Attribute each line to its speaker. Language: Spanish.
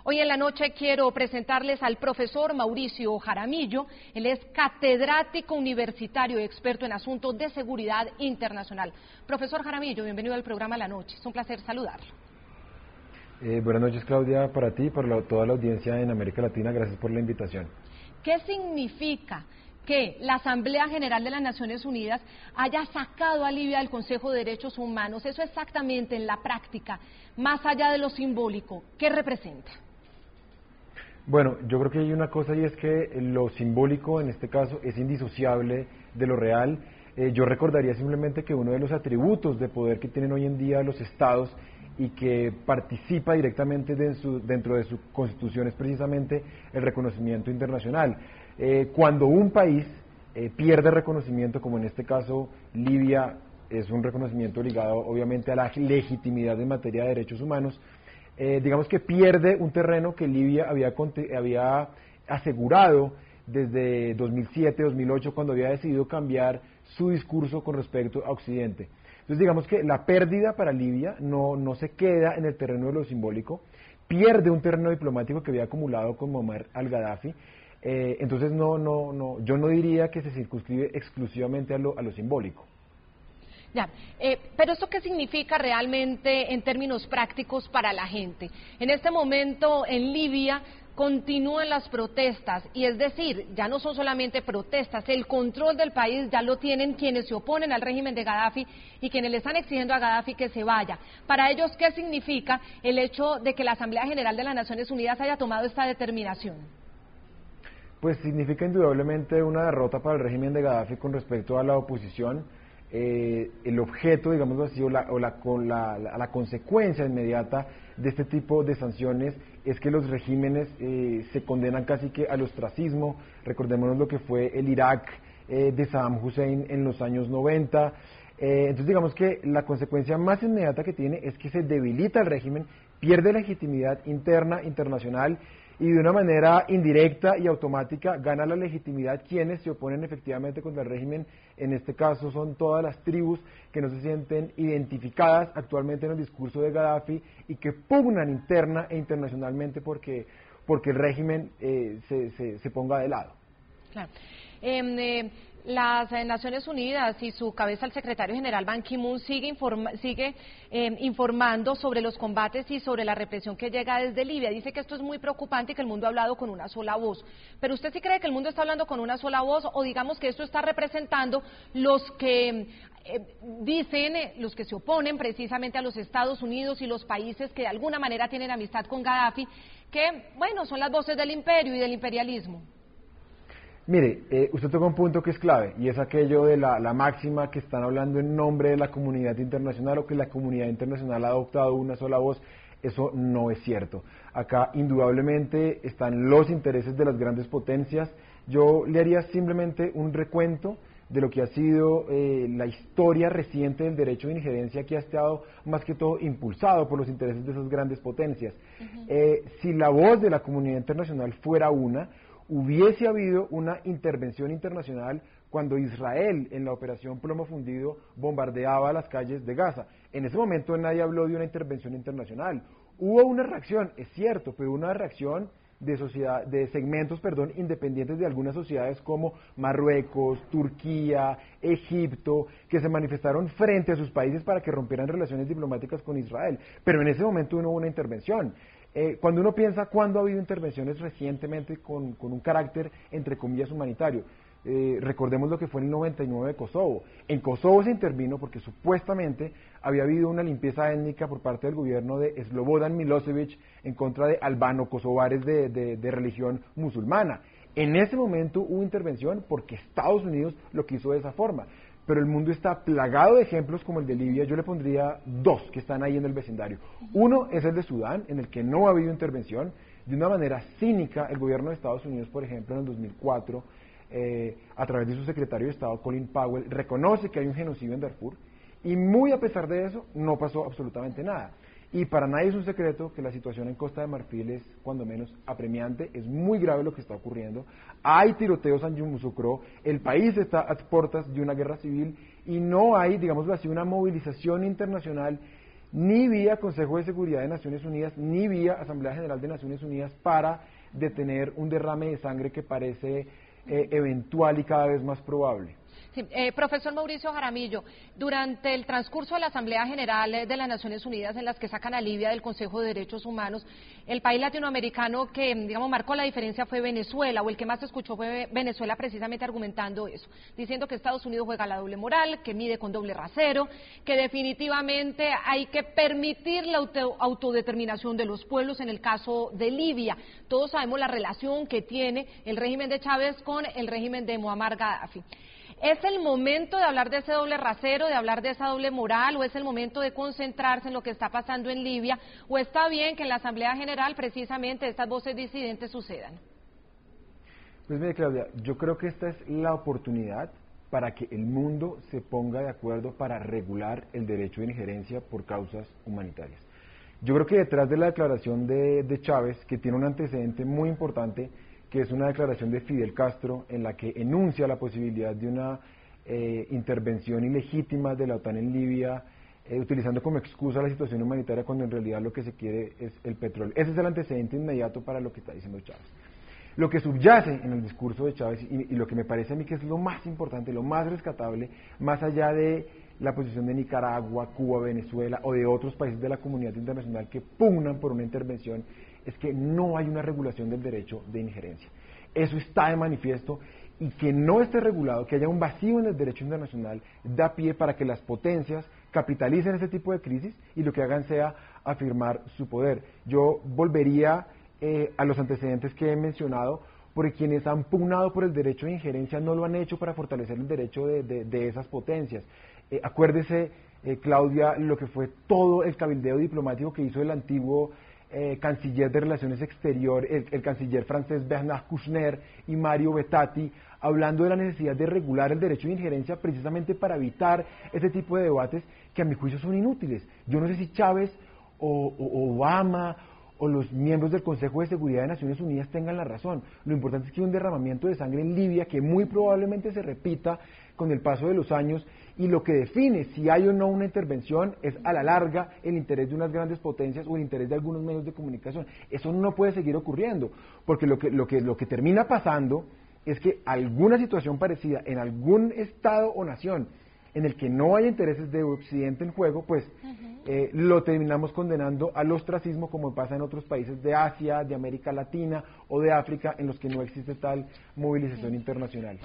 Speaker 1: Hoy en la noche quiero presentarles al profesor Mauricio Jaramillo. Él es catedrático universitario y experto en asuntos de seguridad internacional. Profesor Jaramillo, bienvenido al programa La Noche. Es un placer saludarlo.
Speaker 2: Buenas noches, Claudia, para ti y para toda la audiencia en América Latina. Gracias por la invitación.
Speaker 1: ¿Qué significa que la Asamblea General de las Naciones Unidas haya sacado a Libia del Consejo de Derechos Humanos? Eso exactamente en la práctica, más allá de lo simbólico, ¿qué representa?
Speaker 2: Bueno, yo creo que hay una cosa y es que lo simbólico en este caso es indisociable de lo real. Yo recordaría simplemente que uno de los atributos de poder que tienen hoy en día los estados y que participa directamente dentro de su constitución es precisamente el reconocimiento internacional. Cuando un país pierde reconocimiento, como en este caso Libia, es un reconocimiento ligado obviamente a la legitimidad en materia de derechos humanos, digamos que pierde un terreno que Libia había asegurado desde 2007-2008 cuando había decidido cambiar su discurso con respecto a Occidente. Entonces digamos que la pérdida para Libia no se queda en el terreno de lo simbólico, pierde un terreno diplomático que había acumulado con Muammar al-Gaddafi. Entonces yo no diría que se circunscribe exclusivamente a lo simbólico.
Speaker 1: Ya, pero ¿esto qué significa realmente en términos prácticos para la gente? En este momento en Libia continúan las protestas, y es decir, ya no son solamente protestas, el control del país ya lo tienen quienes se oponen al régimen de Gaddafi y quienes le están exigiendo a Gaddafi que se vaya. Para ellos, ¿qué significa el hecho de que la Asamblea General de las Naciones Unidas haya tomado esta determinación?
Speaker 2: Pues significa indudablemente una derrota para el régimen de Gaddafi con respecto a la oposición. El objeto, digámoslo así, la consecuencia inmediata de este tipo de sanciones es que los regímenes se condenan casi que al ostracismo. Recordémonos lo que fue el Irak de Saddam Hussein en los años 90. Entonces digamos que la consecuencia más inmediata que tiene es que se debilita el régimen, pierde legitimidad interna, internacional, y de una manera indirecta y automática gana la legitimidad quienes se oponen efectivamente contra el régimen. En este caso son todas las tribus que no se sienten identificadas actualmente en el discurso de Gaddafi y que pugnan interna e internacionalmente porque el régimen se ponga de lado.
Speaker 1: Claro. Las Naciones Unidas y su cabeza, el secretario general Ban Ki-moon, sigue informando sobre los combates y sobre la represión que llega desde Libia. Dice que esto es muy preocupante y que el mundo ha hablado con una sola voz. ¿Pero usted sí cree que el mundo está hablando con una sola voz, o digamos que esto está representando los que los que se oponen precisamente a los Estados Unidos y los países que de alguna manera tienen amistad con Gaddafi, que, bueno, son las voces del imperio y del imperialismo?
Speaker 2: Mire, usted toca un punto que es clave, y es aquello de la máxima que están hablando en nombre de la comunidad internacional, o que la comunidad internacional ha adoptado una sola voz. Eso no es cierto. Acá indudablemente están los intereses de las grandes potencias. Yo le haría simplemente un recuento de lo que ha sido la historia reciente del derecho de injerencia, que ha estado más que todo impulsado por los intereses de esas grandes potencias. Si la voz de la comunidad internacional fuera hubiese habido una intervención internacional cuando Israel, en la operación Plomo Fundido, bombardeaba las calles de Gaza. En ese momento nadie habló de una intervención internacional. Hubo una reacción, es cierto, pero una reacción de segmentos independientes de algunas sociedades como Marruecos, Turquía, Egipto, que se manifestaron frente a sus países para que rompieran relaciones diplomáticas con Israel. Pero en ese momento no hubo una intervención. Cuando uno piensa cuándo ha habido intervenciones recientemente con un carácter, entre comillas, humanitario, recordemos lo que fue en el 99 de Kosovo. En Kosovo se intervino porque supuestamente había habido una limpieza étnica por parte del gobierno de Slobodan Milosevic en contra de albano-kosovares de religión musulmana. En ese momento hubo intervención porque Estados Unidos lo quiso de esa forma. Pero el mundo está plagado de ejemplos como el de Libia. Yo le pondría dos que están ahí en el vecindario. Uno es el de Sudán, en el que no ha habido intervención. De una manera cínica, el gobierno de Estados Unidos, por ejemplo, en el 2004, a través de su secretario de Estado, Colin Powell, reconoce que hay un genocidio en Darfur, y muy a pesar de eso, no pasó absolutamente nada. Y para nadie es un secreto que la situación en Costa de Marfil es, cuando menos, apremiante. Es muy grave lo que está ocurriendo. Hay tiroteos en Yamoussoukro, el país está a puertas de una guerra civil y no hay, digámoslo así, una movilización internacional ni vía Consejo de Seguridad de Naciones Unidas, ni vía Asamblea General de Naciones Unidas para detener un derrame de sangre que parece eventual y cada vez más probable.
Speaker 1: Sí, profesor Mauricio Jaramillo, durante el transcurso de la Asamblea General de las Naciones Unidas, en las que sacan a Libia del Consejo de Derechos Humanos, el país latinoamericano que, digamos, marcó la diferencia fue Venezuela, o el que más se escuchó fue Venezuela, precisamente argumentando eso, diciendo que Estados Unidos juega la doble moral, que mide con doble rasero, que definitivamente hay que permitir la autodeterminación de los pueblos en el caso de Libia. Todos sabemos la relación que tiene el régimen de Chávez con el régimen de Muammar Gaddafi. ¿Es el momento de hablar de ese doble rasero, de hablar de esa doble moral, o es el momento de concentrarse en lo que está pasando en Libia, o está bien que en la Asamblea General precisamente estas voces disidentes sucedan?
Speaker 2: Pues mire, Claudia, yo creo que esta es la oportunidad para que el mundo se ponga de acuerdo para regular el derecho de injerencia por causas humanitarias. Yo creo que detrás de la declaración de Chávez, que tiene un antecedente muy importante, que es una declaración de Fidel Castro en la que enuncia la posibilidad de una intervención ilegítima de la OTAN en Libia, utilizando como excusa la situación humanitaria cuando en realidad lo que se quiere es el petróleo. Ese es el antecedente inmediato para lo que está diciendo Chávez. Lo que subyace en el discurso de Chávez, y lo que me parece a mí que es lo más importante, lo más rescatable, más allá de la posición de Nicaragua, Cuba, Venezuela o de otros países de la comunidad internacional que pugnan por una intervención, es que no hay una regulación del derecho de injerencia. Eso está de manifiesto, y que no esté regulado, que haya un vacío en el derecho internacional, da pie para que las potencias capitalicen ese tipo de crisis y lo que hagan sea afirmar su poder. Yo volvería a los antecedentes que he mencionado, porque quienes han pugnado por el derecho de injerencia no lo han hecho para fortalecer el derecho de esas potencias. Acuérdese, Claudia, lo que fue todo el cabildeo diplomático que hizo el antiguo canciller de Relaciones Exteriores, el canciller francés Bernard Kouchner y Mario Bettati, hablando de la necesidad de regular el derecho de injerencia precisamente para evitar ese tipo de debates que a mi juicio son inútiles. Yo no sé si Chávez o Obama o los miembros del Consejo de Seguridad de Naciones Unidas tengan la razón. Lo importante es que hay un derramamiento de sangre en Libia que muy probablemente se repita con el paso de los años, y lo que define si hay o no una intervención es a la larga el interés de unas grandes potencias o el interés de algunos medios de comunicación. Eso no puede seguir ocurriendo, porque lo que termina pasando es que alguna situación parecida en algún estado o nación en el que no hay intereses de Occidente en juego, pues lo terminamos condenando al ostracismo, como pasa en otros países de Asia, de América Latina o de África, en los que no existe tal movilización internacional.